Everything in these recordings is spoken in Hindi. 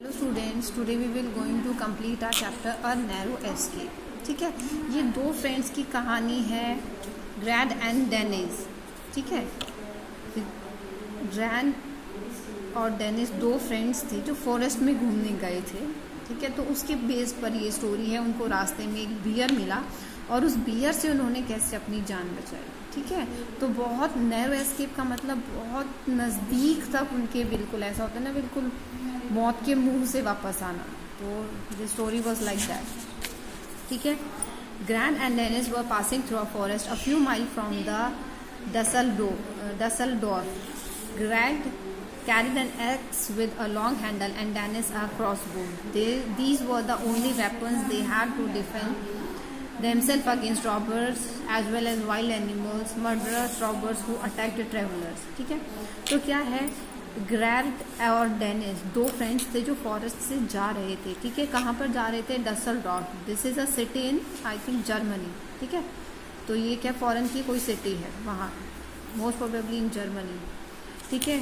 Hello students, today we will going to complete our chapter a narrow escape. ठीक है, ये दो फ्रेंड्स की कहानी है, ग्रैड एंड डेनिस। ठीक है, ग्रैड और डेनिस दो फ्रेंड्स थे जो फॉरेस्ट में घूमने गए थे। ठीक है, तो उसके बेस पर ये स्टोरी है। उनको रास्ते में एक बियर मिला और उस बियर से उन्होंने कैसे अपनी जान बचाई। ठीक है, तो बहुत नैरो एस्केप का मतलब बहुत नज़दीक तक उनके, बिल्कुल ऐसा होता है ना, बिल्कुल मौत के मुंह से वापस आना। तो the story was like that. ठीक है, Grant and Dennis were passing through a forest a few mile from the Dusseldorf. Grant carried an axe with a long handle and Dennis a crossbow. These were the only weapons they had to defend themselves against robbers as well as wild animals, murderous robbers who attacked travelers. ठीक है, तो क्या है, ग्रैंट और डेनिस दो फ्रेंड्स थे जो फॉरेस्ट से जा रहे थे। ठीक है, कहाँ पर जा रहे थे? Dusseldorf. This is a city in, I think, Germany. ठीक है, तो ये क्या फॉरेन की कोई सिटी है वहाँ, मोस्ट प्रोबेबली इन जर्मनी. ठीक है,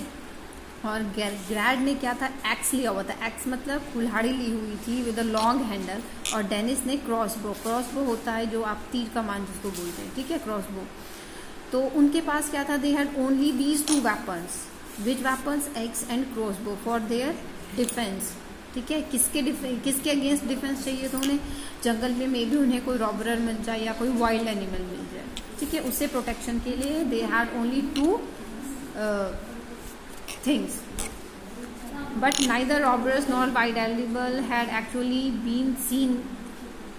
और ग्रैड ने क्या था, एक्स लिया हुआ था. एक्स मतलब कुल्हाड़ी ली हुई थी विद अ लॉन्ग हैंडल, और डेनिस ने क्रॉसबो. क्रॉसबो होता है जो आप तीर कमान जिसको बोलते हैं. ठीक है, क्रॉसबो. तो उनके पास क्या था, दे had only these two weapons. Which weapons? X and crossbow for their defence. ठीक है, किसके अगेंस्ट डिफेंस चाहिए? तो उन्हें जंगल में मे भी उन्हें कोई रॉबरर मिल जाए या कोई वाइल्ड एनिमल मिल जाए. ठीक है, उससे प्रोटेक्शन के लिए they had only two things. But neither robbers nor wild animal had actually been seen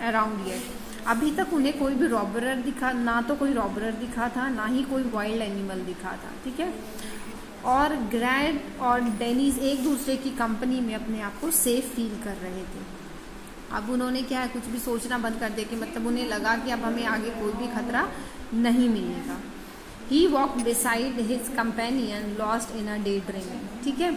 around yet. अभी तक उन्हें कोई भी रॉबरर दिखा ना, तो कोई रॉबरर दिखा था, ना ही कोई वाइल्ड एनिमल दिखा था. ठीक है, और ग्रैंड और डेनिस एक दूसरे की कंपनी में अपने आप को सेफ फील कर रहे थे. अब उन्होंने क्या है, कुछ भी सोचना बंद कर दिया, कि मतलब उन्हें लगा कि अब हमें आगे कोई भी खतरा नहीं मिलेगा. He walked beside his companion, lost in a daydreaming. ठीक है,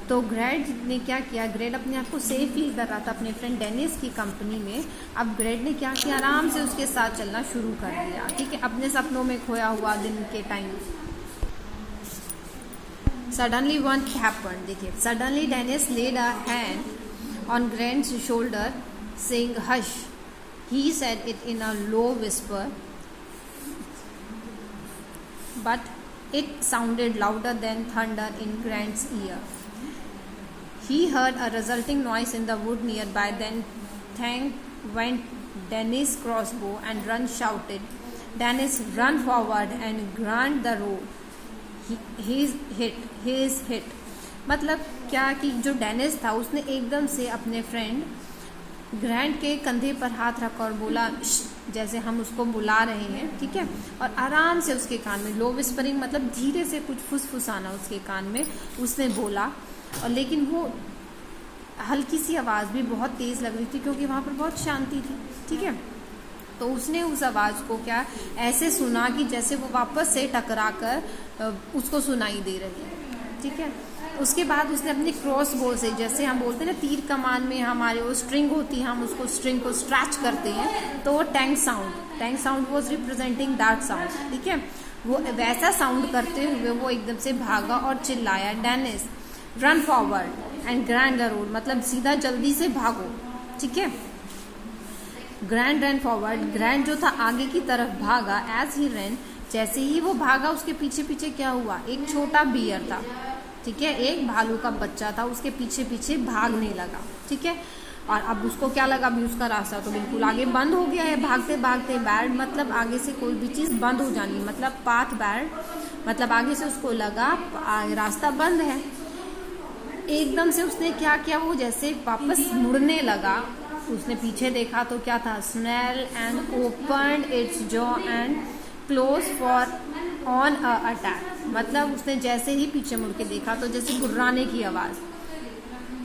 तो ग्रेड ने क्या किया, ग्रेड अपने आप को सेफ फील कर रहा था अपने फ्रेंड डेनिस की कंपनी में. अब ग्रेड ने क्या किया, आराम से उसके साथ चलना शुरू कर दिया. ठीक है, अपने सपनों में खोया हुआ दिन के टाइम. Suddenly one happened. देखिए, suddenly Dennis laid a hand on Grant's shoulder, saying, "Hush." He said it in a low whisper, but it sounded louder than thunder in Grant's ear. He heard a resulting noise in the wood nearby. Then went Dennis' crossbow, and Run shouted. Dennis run forward and Grant the road. He is hit. मतलब क्या कि जो डेनिस था उसने एकदम से अपने फ्रेंड ग्रैंड के कंधे पर हाथ रखा और बोला, जैसे हम उसको बुला रहे हैं. ठीक है, और आराम से उसके कान में, लो विस्परिंग मतलब धीरे से कुछ फुसफुसाना उसके कान में उसने बोला. और लेकिन वो हल्की सी आवाज़ भी बहुत तेज़ लग रही थी, क्योंकि वहाँ पर बहुत शांति थी. ठीक है, तो उसने उस आवाज़ को क्या ऐसे सुना कि जैसे वो वापस से टकरा कर उसको सुनाई दे रही है. ठीक है, उसके बाद उसने अपनी क्रॉस बो से, जैसे हम बोलते हैं ना तीर कमान में हमारे वो स्ट्रिंग होती है, हम उसको स्ट्रिंग को स्ट्रैच करते हैं, तो वो tank sound was representing that sound. ठीक है, वो वैसा साउंड करते हुए वो एकदम से भागा और चिल्लाया, Dennis ran forward and grand the road. मतलब सीधा जल्दी से भागो. ठीक है, ग्रैंड रन फॉरवर्ड. ग्रैंड जो था आगे की तरफ भागा. एज ही रन, जैसे ही वो भागा उसके पीछे पीछे क्या हुआ, एक छोटा बियर था. ठीक है, एक भालू का बच्चा था, उसके पीछे पीछे भागने लगा. ठीक है, और अब उसको क्या लगा, भी उसका रास्ता तो बिल्कुल आगे बंद हो गया है. भागते भागते बैड, मतलब आगे से कोई भी चीज़ बंद हो जानी, मतलब पाथ बैड, मतलब आगे से उसको लगा रास्ता बंद है. एकदम से उसने क्या किया, वो जैसे वापस मुड़ने लगा, उसने पीछे देखा तो क्या था, snail and opened its jaw and close for on a attack. मतलब उसने जैसे ही पीछे मुड़ के देखा तो जैसे गुर्राने की आवाज़,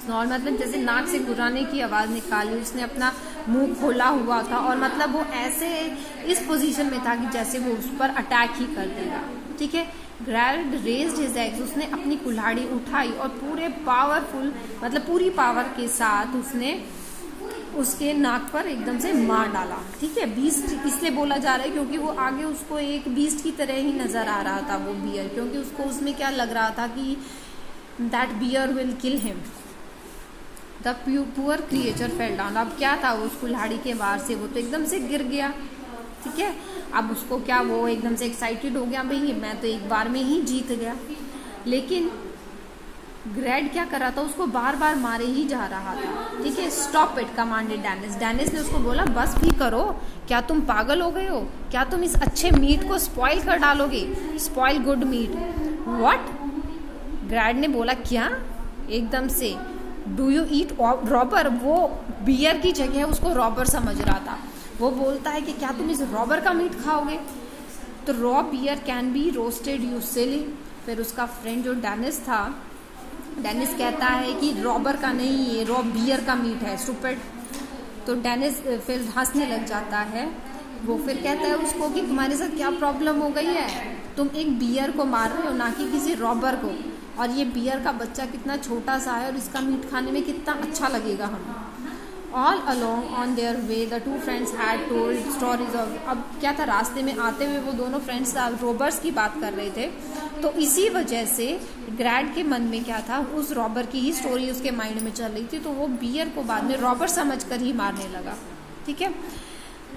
स्नॉल मतलब जैसे नाक से गुर्राने की आवाज़ निकाली. उसने अपना मुंह खोला हुआ था, और मतलब वो ऐसे इस पोजीशन में था कि जैसे वो उस पर अटैक ही कर देगा. ठीक है, ग्रैंड रेज्ड हिज एक्स. उसने अपनी कुल्हाड़ी उठाई और पूरे पावरफुल, मतलब पूरी पावर के साथ उसने उसके नाक पर एकदम से मार डाला. ठीक है, बीस्ट इसलिए बोला जा रहा है क्योंकि वो आगे उसको एक बीस्ट की तरह ही नजर आ रहा था वो बियर, क्योंकि उसको उसमें क्या लग रहा था कि that bear will kill him. The poor creature fell down. अब क्या था, वो उस कुल्हाड़ी के वार से वो तो एकदम से गिर गया, ठीक है। अब उसको क्या, वो एकदम से एक्साइटेड हो गया, भाई मैं तो एक बार में ही जीत गया। लेकिन ग्रैड क्या कर रहा था, उसको बार बार मारे ही जा रहा था, ठीक है। Stop it commanded Dennis. डेनिस ने उसको बोला बस भी करो, क्या तुम पागल हो गए हो, क्या तुम इस अच्छे मीट को स्पॉइल कर डालोगे, स्पॉइल गुड मीट। व्हाट, ग्रैड ने बोला क्या, एकदम से डू यू ईट रॉबर। वो बियर की जगह उसको रॉबर समझ रहा था। वो बोलता है कि क्या तुम इस रॉबर का मीट खाओगे। तो raw bear can be roasted you silly. फिर उसका फ्रेंड जो डेनिस था, डेनिस कहता है कि रॉबर का नहीं, ये रॉ बियर का मीट है, स्टूपिड। तो डेनिस फिर हंसने लग जाता है। वो फिर कहता है उसको कि तुम्हारे साथ क्या प्रॉब्लम हो गई है, तुम एक बियर को मार रहे हो ना कि किसी रॉबर को, और ये बियर का बच्चा कितना छोटा सा है और इसका मीट खाने में कितना अच्छा लगेगा हमें। All along on their way the two friends had told stories of. अब क्या था, रास्ते में आते हुए वो दोनों फ्रेंड्स रॉबर्स की बात कर रहे थे, तो इसी वजह से ग्रैड के मन में क्या था, उस रॉबर की ही स्टोरी उसके माइंड में चल रही थी, तो वो बियर को बाद में रॉबर समझकर ही मारने लगा, ठीक है।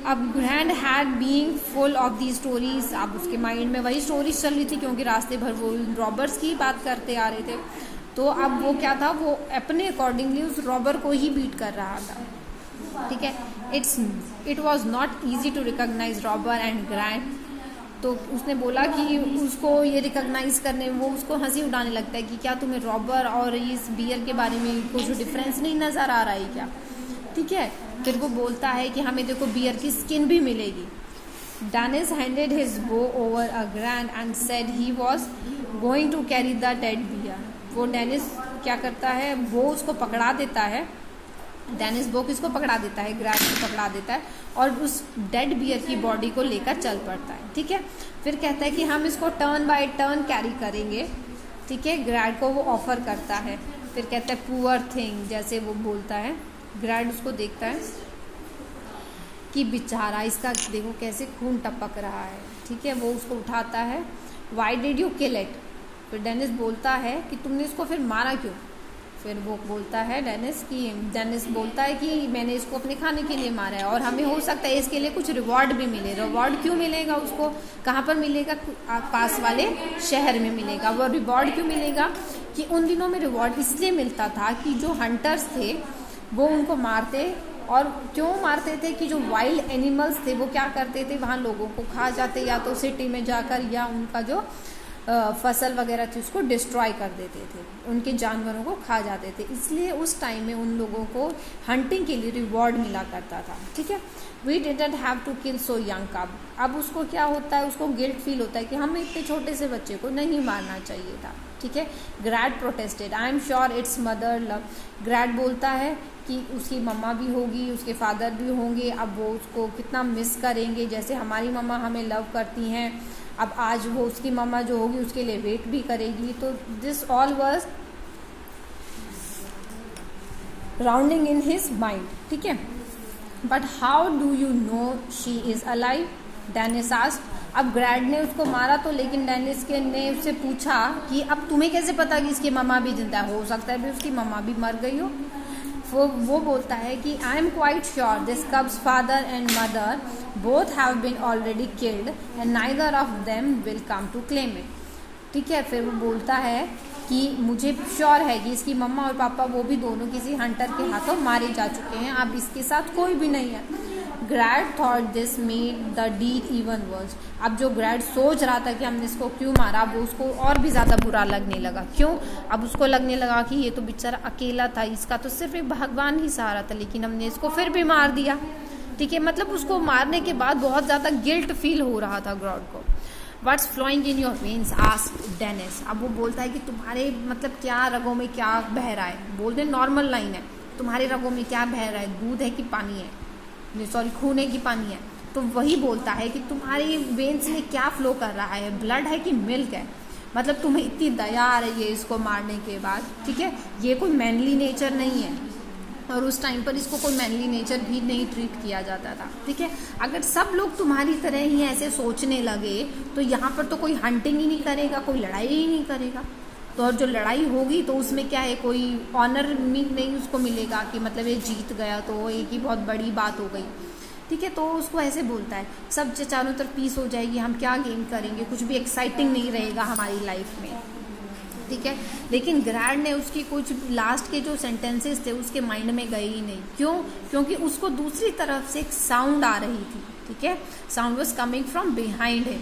अब grand had being full of the stories. अब उसके माइंड में वही स्टोरीज चल रही थी, क्योंकि रास्ते भर वो रॉबर्स की बात करते आ रहे थे। तो अब वो क्या था, वो अपने अकॉर्डिंगली उस रॉबर को ही बीट कर रहा था, ठीक है। It was not easy to recognise robber and grand. तो उसने बोला कि उसको ये रिकॉग्नाइज करने में वो उसको हंसी उड़ाने लगता है कि क्या तुम्हें रॉबर और इस बियर के बारे में कुछ डिफरेंस नहीं नज़र आ रहा है क्या, ठीक है। फिर वो बोलता है कि हमें देखो बियर की स्किन भी मिलेगी। Dennis handed his bow over a grand and said he was going to carry the dead bear. वो डेनिस क्या करता है, वो उसको पकड़ा देता है, डेनिस बो किसको पकड़ा देता है, ग्रैंड को पकड़ा देता है, और उस डेड बियर की बॉडी को लेकर चल पड़ता है, ठीक है। फिर कहता है कि हम इसको टर्न बाय टर्न कैरी करेंगे, ठीक है। ग्रैंड को वो ऑफर करता है। फिर कहता है पुअर थिंग, जैसे वो बोलता है। ग्रैंड उसको देखता है कि बेचारा इसका देखो कैसे खून टपक रहा है, ठीक है। वो उसको उठाता है। Why did you kill it. फिर डेनिस बोलता है कि तुमने इसको फिर मारा क्यों। फिर वो बोलता है डेनिस बोलता है कि मैंने इसको अपने खाने के लिए मारा है और हमें हो सकता है इसके लिए कुछ रिवॉर्ड भी मिले। रिवॉर्ड क्यों मिलेगा उसको, कहाँ पर मिलेगा, पास वाले शहर में मिलेगा। वो रिवॉर्ड क्यों मिलेगा कि उन दिनों में रिवॉर्ड इसलिए मिलता था कि जो हंटर्स थे वो उनको मारते, और क्यों मारते थे कि जो वाइल्ड एनिमल्स थे वो क्या करते थे, वहाँ लोगों को खा जाते, या तो सिटी में जाकर, या उनका जो फसल वगैरह थी उसको डिस्ट्रॉय कर देते थे, उनके जानवरों को खा जाते थे। इसलिए उस टाइम में उन लोगों को हंटिंग के लिए रिवॉर्ड मिला करता था, ठीक है। We didn't have to kill so young cub. अब उसको क्या होता है, उसको गिल्ट फील होता है कि हमें इतने छोटे से बच्चे को नहीं मारना चाहिए था, ठीक है। Grant protested, I am sure it's mother love. Grant बोलता है कि उसकी मम्मा भी होगी, उसके फादर भी होंगे, अब वो उसको कितना मिस करेंगे, जैसे हमारी मम्मा हमें लव करती हैं, अब आज वो उसकी मम्मा जो होगी उसके लिए वेट भी करेगी। तो this all was rounding in his mind, ठीक है। But how do you know she is alive, Dennis asked. अब ग्रैड ने उसको मारा तो, लेकिन डेनिस ने उससे पूछा कि अब तुम्हें कैसे पता कि इसकी मम्मा भी जिंदा है, हो सकता है भी उसकी मम्मा भी मर गई हो। वो बोलता है कि I am quite sure this cub's father and mother both have been already killed and neither of them will come to claim it, ठीक है। फिर वो बोलता है कि मुझे श्योर है कि इसकी मम्मा और पापा वो भी दोनों किसी हंटर के हाथों मारे जा चुके हैं, अब इसके साथ कोई भी नहीं है। Grant thought this made the deed even worse. अब जो ग्रैड सोच रहा था कि हमने इसको क्यों मारा, वो उसको और भी ज़्यादा बुरा लगने लगा। क्यों, अब उसको लगने लगा कि ये तो बेचारा अकेला था, इसका तो सिर्फ एक भगवान ही सहारा था, लेकिन हमने इसको फिर भी मार दिया, ठीक है। मतलब उसको मारने के बाद बहुत ज़्यादा गिल्ट फील हो रहा था ग्रैड को। What's flowing in your veins asked Dennis. अब वो बोलता है कि तुम्हारे मतलब क्या रगों में क्या बह रहा है। बोलते नॉर्मल लाइन है, तुम्हारे रगों में क्या बह रहा है, दूध है कि पानी है, सॉरी खून है कि पानी है। तो वही बोलता है कि तुम्हारी वेन्स में क्या फ्लो कर रहा है, ब्लड है कि मिल्क है। मतलब तुम्हें इतनी दया आ रही है इसको मारने के बाद, ठीक है। ये कोई मैनली नेचर नहीं है, और उस टाइम पर इसको कोई मैनली नेचर भी नहीं ट्रीट किया जाता था, ठीक है। अगर सब लोग तुम्हारी तरह ही ऐसे सोचने लगे तो यहाँ पर तो कोई हंटिंग ही नहीं करेगा, कोई लड़ाई ही नहीं करेगा, तो और जो लड़ाई होगी तो उसमें क्या है, कोई ऑनर नहीं उसको मिलेगा कि मतलब ये जीत गया तो एक ही बहुत बड़ी बात हो गई, ठीक है। तो उसको ऐसे बोलता है सब चारों तरफ पीस हो जाएगी, हम क्या गेन करेंगे, कुछ भी एक्साइटिंग नहीं रहेगा हमारी लाइफ में, ठीक है। लेकिन ग्रैड ने उसकी कुछ लास्ट के जो सेंटेंसेस थे उसके माइंड में गए ही नहीं। क्यों? क्योंकि उसको दूसरी तरफ से एक साउंड आ रही थी, ठीक है। Sound was coming from behind him.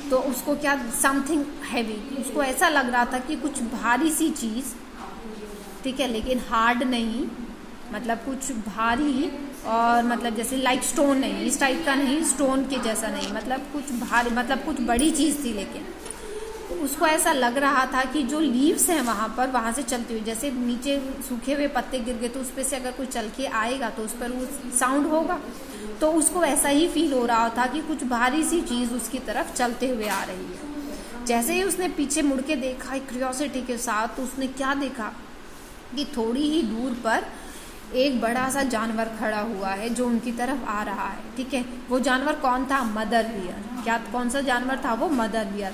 तो उसको क्या, समथिंग हैवी, उसको ऐसा लग रहा था कि कुछ भारी सी चीज़, ठीक है, लेकिन हार्ड नहीं, मतलब कुछ भारी और मतलब जैसे लाइक स्टोन नहीं, इस टाइप का नहीं, स्टोन के जैसा नहीं, मतलब कुछ भारी, मतलब कुछ बड़ी चीज़ थी। लेकिन तो उसको ऐसा लग रहा था कि जो लीव्स हैं वहाँ पर, वहाँ से चलती हुई, जैसे नीचे सूखे हुए पत्ते गिर गए तो उस पर से अगर कोई चल के आएगा तो उस पर वो साउंड होगा। तो उसको ऐसा ही फील हो रहा था कि कुछ भारी सी चीज़ उसकी तरफ चलते हुए आ रही है। जैसे ही उसने पीछे मुड़ के देखा क्यूरियोसिटी के साथ, तो उसने क्या देखा कि थोड़ी ही दूर पर एक बड़ा सा जानवर खड़ा हुआ है जो उनकी तरफ आ रहा है, ठीक है। वो जानवर कौन था? Mother bear. क्या, कौन सा जानवर था वो? Mother bear.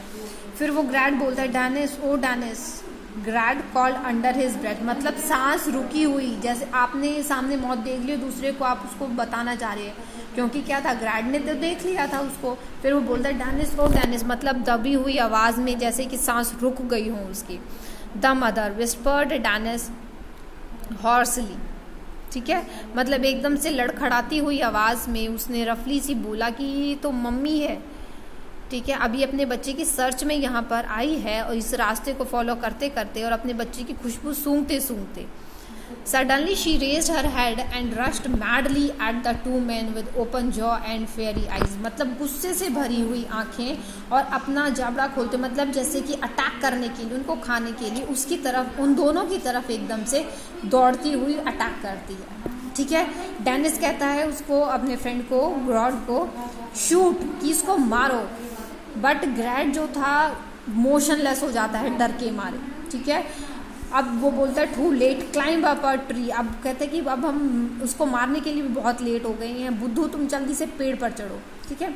फिर वो ग्रैड बोलता है Dennis, oh Dennis. Grant called under his breath, मतलब सांस रुकी हुई, जैसे आपने सामने मौत देख ली, दूसरे को आप उसको बताना चाह रहे हैं, क्योंकि क्या था, ग्रैड ने तो देख लिया था उसको। फिर वो बोलता है डेनिस, ओ डेनिस, मतलब दबी हुई आवाज़ में जैसे कि सांस रुक गई हो उसकी। द मदर विस्पर्ड डेनिस हॉर्सली, ठीक है, मतलब एकदम से लड़खड़ाती हुई आवाज़ में उसने रफली सी बोला कि ये तो मम्मी है, ठीक है। अभी अपने बच्चे की सर्च में यहाँ पर आई है और इस रास्ते को फॉलो करते करते और अपने बच्चे की खुशबू सूंघते सूंघते। Suddenly she raised her head and rushed madly at the two man with open jaw and fiery eyes, मतलब गुस्से से भरी हुई आंखें और अपना जबड़ा खोलते, मतलब जैसे कि अटैक करने के लिए, उनको खाने के लिए उसकी तरफ, उन दोनों की तरफ एकदम से दौड़ती हुई अटैक करती है, ठीक है। डेनिस कहता है उसको, अपने फ्रेंड को, ग्रॉड को, शूट, कि इसको मारो। बट ग्रैड जो था मोशनलेस हो जाता है डर के मारे, ठीक है। अब वो बोलता है too late, climb up a tree. अब कहते हैं कि अब हम उसको मारने के लिए भी बहुत लेट हो गए हैं, बुद्धू तुम जल्दी से पेड़ पर चढ़ो, ठीक है।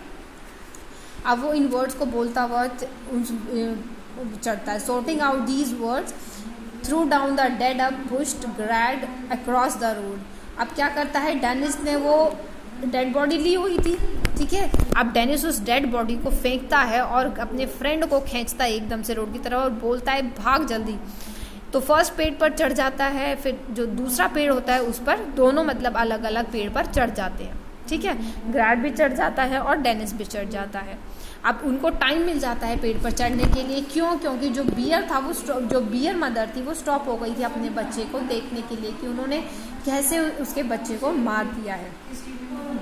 अब वो इन वर्ड्स को बोलता हुआ चढ़ता है। Sorting out these words through down the dead up pushed Grant across the road. अब क्या करता है, डेनिस ने वो डेड बॉडी ली हुई थी, ठीक है। अब डेनिस उस डेड बॉडी को फेंकता है और अपने फ्रेंड को खींचता है एकदम से रोड की तरफ और बोलता है भाग जल्दी। तो फर्स्ट पेड़ पर चढ़ जाता है, फिर जो दूसरा पेड़ होता है उस पर, दोनों मतलब अलग अलग पेड़ पर चढ़ जाते हैं, ठीक है। ग्रैड भी चढ़ जाता है और डेनिस भी चढ़ जाता है। अब उनको टाइम मिल जाता है पेड़ पर चढ़ने के लिए। क्यों? क्योंकि जो बियर था, वो जो बियर मदर थी वो स्टॉप हो गई थी अपने बच्चे को देखने के लिए कि उन्होंने कैसे उसके बच्चे को मार दिया है।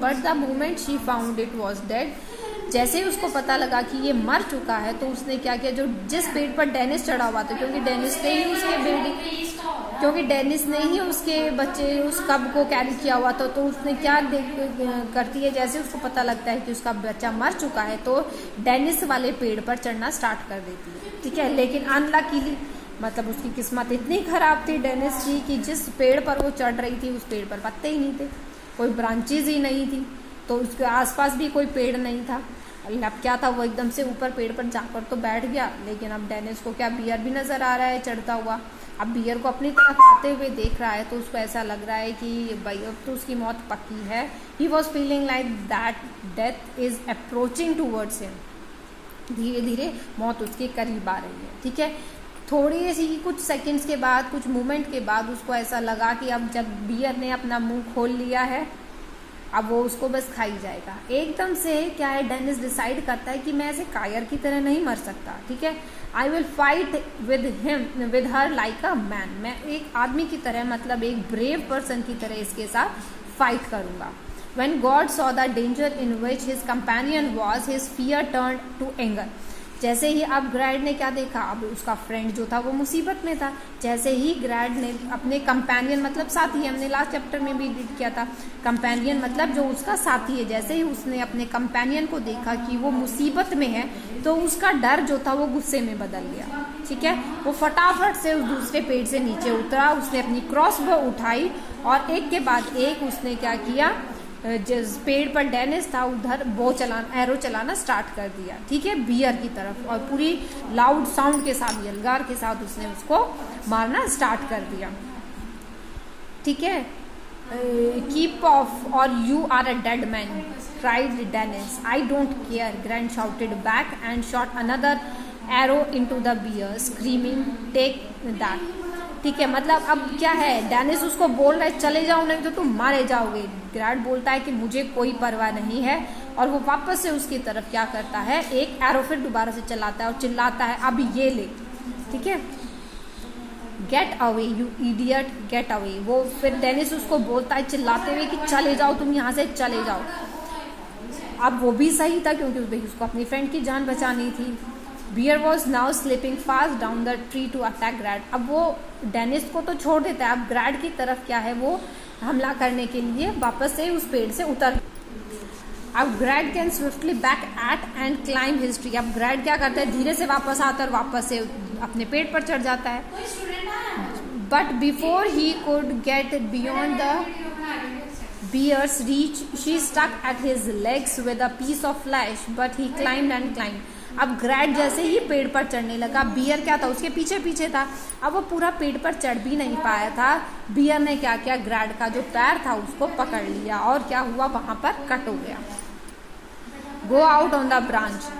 But the moment she found it was dead, जैसे ही उसको पता लगा कि ये मर चुका है, तो उसने क्या किया, जो जिस पेड़ पर डेनिस चढ़ा हुआ था, क्योंकि डेनिस ने ही उसके बच्चे, उस कब को कैरी किया हुआ था, तो उसने क्या करती है, जैसे उसको पता लगता है कि उसका बच्चा मर चुका है, तो डेनिस वाले पेड़ पर चढ़ना स्टार्ट कर देती है, ठीक है। लेकिन अनलकीली, मतलब उसकी किस्मत इतनी खराब थी डेनिस की कि जिस पेड़ पर वो चढ़ रही थी उस पेड़ पर पत्ते ही नहीं थे, कोई ब्रांचेज ही नहीं थी, तो उसके आसपास भी कोई पेड़ नहीं था। अब क्या था, वो एकदम से ऊपर पेड़ पर जाकर तो बैठ गया, लेकिन अब डेनिस को क्या, बियर भी नज़र आ रहा है चढ़ता हुआ। अब बियर को अपनी तरफ आते हुए देख रहा है, तो उसको ऐसा लग रहा है कि भाई अब तो उसकी मौत पक्की है। He was feeling like that death is approaching towards him, धीरे धीरे मौत उसके करीब आ रही है, ठीक है। थोड़ी सी कुछ सेकंड्स के बाद, कुछ मोमेंट के बाद उसको ऐसा लगा कि अब जब बियर ने अपना मुंह खोल लिया है, अब वो उसको बस खाई जाएगा। एकदम से क्या है, डेनिस डिसाइड करता है कि मैं ऐसे कायर की तरह नहीं मर सकता, ठीक है। I will fight with her like a man, मैं एक आदमी की तरह, मतलब एक ब्रेव पर्सन की तरह इसके साथ फाइट करूंगा। When God saw the danger in which his companion was, his fear turned to anger. जैसे ही अब ग्रैड ने क्या देखा, अब उसका फ्रेंड जो था वो मुसीबत में था। जैसे ही ग्रैड ने अपने कंपेनियन, मतलब साथी, हमने लास्ट चैप्टर में भी रीड किया था, कंपेनियन मतलब जो उसका साथी है, जैसे ही उसने अपने कंपेनियन को देखा कि वो मुसीबत में है, तो उसका डर जो था वो गुस्से में बदल गया, ठीक है। वो फटाफट से उस दूसरे पेड़ से नीचे उतरा, उसने अपनी क्रॉसबो उठाई और एक के बाद एक उसने क्या किया, जिस पेड़ पर डेनिस था उधर एरो चलाना स्टार्ट कर दिया, ठीक है, बियर की तरफ, और पूरी लाउड साउंड के साथ, यलगार के साथ उसने उसको मारना स्टार्ट कर दिया, ठीक है। Keep off or you are a dead man, cried Dennis. I don't care, Grant shouted back and shot another arrow into the bear, screaming, take that. ठीक है, मतलब अब क्या है, डेनिस उसको बोल रहा है चले जाओ नहीं तो तुम मारे जाओगे। ग्रैंट बोलता है कि मुझे कोई परवाह नहीं है, और वो वापस से उसकी तरफ क्या करता है, एक एरो फिर दोबारा से चलाता है और चिल्लाता है अब ये ले, ठीक है, get away you idiot get away. वो फिर डेनिस उसको बोलता है चिल्लाते हुए कि चले जाओ तुम यहाँ से, चले जाओ। अब वो भी सही था क्योंकि उसको अपनी फ्रेंड की जान बचानी थी। Bear was now slipping fast down the tree to attack Grant. अब वो डेनिस को तो छोड़ देता है, अब ग्रैड की तरफ क्या है, वो हमला करने के लिए वापस से उस पेड़ से उतर। अब Grant can swiftly back at and climb his tree. अब ग्रैड क्या करता है, धीरे से वापस आता है और वापस से अपने पेड़ पर चढ़ जाता है। But before he could get beyond the bear's reach, she stuck at his legs with a piece of flesh, but he climbed and climbed. अब ग्रैड जैसे ही पेड़ पर चढ़ने लगा, बियर क्या था, उसके पीछे पीछे था। अब वो पूरा पेड़ पर चढ़ भी नहीं पाया था। बियर ने क्या किया, ग्रैड का जो पैर था उसको पकड़ लिया, और क्या हुआ, वहां पर कट हो गया। Go out on the branch,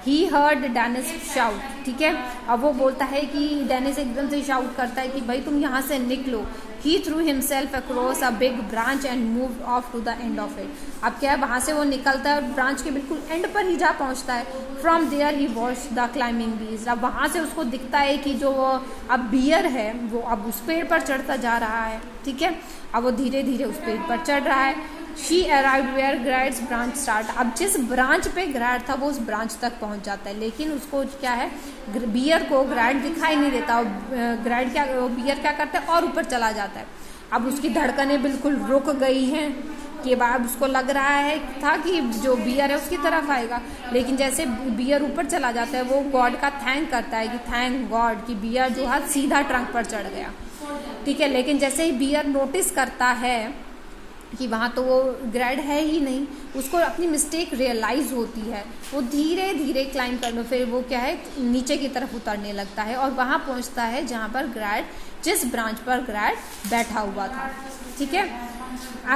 he heard Dennis shout, ठीक है। अब वो बोलता है कि डेनिस एकदम से शाउट करता है कि भाई तुम यहाँ से निकलो। He threw himself across a big branch and moved off to the end of it. अब क्या है, वहां से वो निकलता है और ब्रांच के बिल्कुल एंड पर ही जा पहुंचता है। From there he watched the climbing bees. अब वहां से उसको दिखता है कि जो वो अब बियर है वो अब उस पेड़ पर चढ़ता जा रहा है, ठीक है। अब वो धीरे धीरे उस पेड़ पर चढ़ रहा है। She arrived where Grad's branch start. अब जिस ब्रांच पे ग्रैड था वो उस ब्रांच तक पहुंच जाता है, लेकिन उसको क्या है, बियर को ग्रैड दिखाई नहीं देता। ग्रैड क्या, बियर क्या करता है, और ऊपर चला जाता है। अब उसकी धड़कनें बिल्कुल रुक गई हैं कि बाद उसको लग रहा है था कि जो बियर है उसकी तरफ आएगा, लेकिन जैसे बियर ऊपर चला जाता है वो गॉड का थैंक करता है कि थैंक गॉड कि बियर जो है सीधा ट्रंक पर चढ़ गया, ठीक है। लेकिन जैसे ही बियर नोटिस करता है कि वहाँ तो वो ग्रैड है ही नहीं, उसको अपनी मिस्टेक रियलाइज होती है। वो धीरे धीरे क्लाइंब करने, फिर वो क्या है, नीचे की तरफ उतरने लगता है और वहाँ पहुँचता है जहाँ पर ग्रैड, जिस ब्रांच पर ग्रैड बैठा हुआ था, ठीक है,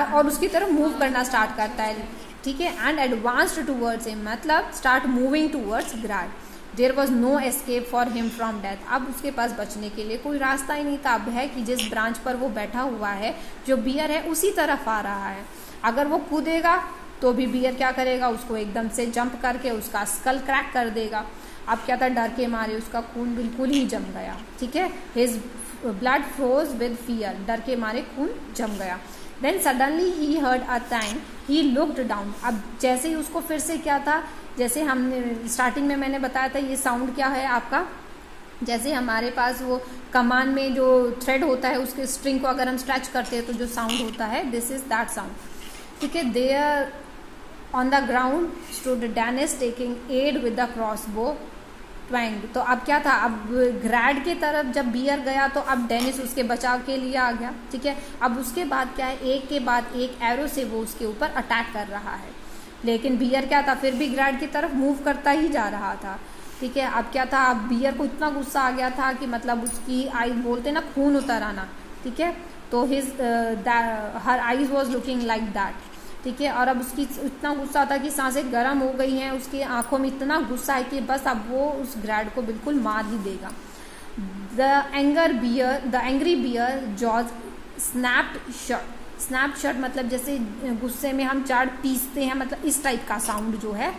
और उसकी तरफ मूव करना स्टार्ट करता है, ठीक है। एंड एडवांस्ड टूवर्ड्स हिम, मतलब start moving towards Grant. There was no escape for him from death. अब उसके पास बचने के लिए कोई रास्ता ही नहीं था। अब है कि जिस ब्रांच पर वो बैठा हुआ है, जो बियर है, उसी तरफ आ रहा है। अगर वो कूदेगा तो भी बियर क्या करेगा, उसको एकदम से जंप करके उसका स्कल क्रैक कर देगा। अब क्या था, डर के मारे उसका खून बिल्कुल ही जम गया, ठीक है। His blood froze with fear, डर के मारे खून जम गया। Then suddenly he heard a thank, he looked down. अब जैसे ही उसको फिर से क्या था, जैसे हमने स्टार्टिंग में मैंने बताया था, ये साउंड क्या है आपका, जैसे हमारे पास वो कमान में जो थ्रेड होता है उसके स्ट्रिंग को अगर हम स्ट्रेच करते हैं तो जो साउंड होता है, दिस इज दैट साउंड, ठीक है। There on the ground stood Dennis taking aid with the crossbow twang. तो अब क्या था, अब ग्रैड की तरफ जब बियर गया तो अब डेनिस उसके बचाव के लिए आ गया, ठीक है। अब उसके बाद क्या है, एक के बाद एक एरो से वो उसके ऊपर अटैक कर रहा है, लेकिन बियर क्या था, फिर भी ग्रैड की तरफ मूव करता ही जा रहा था, ठीक है। अब क्या था, अब बियर को इतना गुस्सा आ गया था कि मतलब उसकी आई बोलते ना खून उतर आना, ठीक है। तो his her eyes was looking like that, ठीक है। और अब उसकी इतना गुस्सा था कि सांसें गर्म हो गई हैं, उसकी आंखों में इतना गुस्सा है कि बस अब वो उस ग्रैड को बिल्कुल मार ही देगा। The angry bear jaws snapped shut. Snap shut मतलब जैसे गुस्से में हम चाट पीसते हैं, मतलब इस टाइप का साउंड जो है,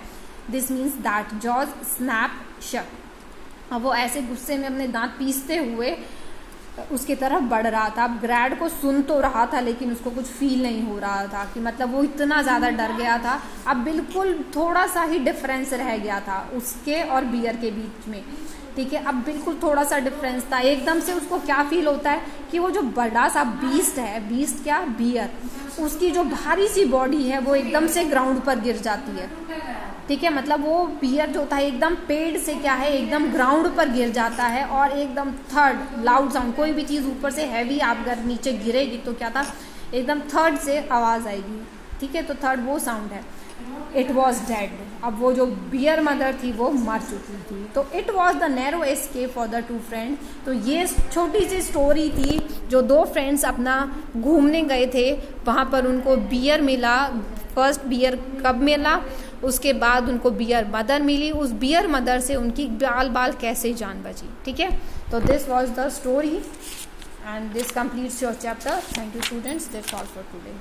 this means that jaws snap shut. अब वो ऐसे गुस्से में अपने दांत पीसते हुए उसकी तरफ बढ़ रहा था। अब ग्रैड को सुन तो रहा था लेकिन उसको कुछ फील नहीं हो रहा था कि मतलब वो इतना ज़्यादा डर गया था। अब बिल्कुल थोड़ा सा ही डिफरेंस रह गया था उसके और बियर के बीच में, ठीक है। अब बिल्कुल थोड़ा सा डिफरेंस था। एकदम से उसको क्या फील होता है कि वो जो बड़ा सा बीस्ट है, बीस्ट क्या, बियर, उसकी जो भारी सी बॉडी है वो एकदम से ग्राउंड पर गिर जाती है, ठीक है। मतलब वो बियर जो था एकदम पेड़ से क्या है, एकदम ग्राउंड पर गिर जाता है और एकदम थर्ड लाउड साउंड, कोई भी चीज़ ऊपर से हैवी आप अगर नीचे गिरेगी तो क्या था, एकदम थर्ड से आवाज़ आएगी, ठीक है, तो थर्ड वो साउंड है, इट वॉज डेड। अब वो जो बियर मदर थी वो मर चुकी थी। तो it was the narrow escape for the two friend. तो ये छोटी सी स्टोरी थी, जो दो फ्रेंड्स अपना घूमने गए थे, वहाँ पर उनको बियर मिला। फर्स्ट बियर कब मिला, उसके बाद उनको बियर मदर मिली, उस बियर मदर से उनकी बाल बाल कैसे जान बची। ठीक है, तो this was the story and this completes your chapter. Thank you students, that's all for today.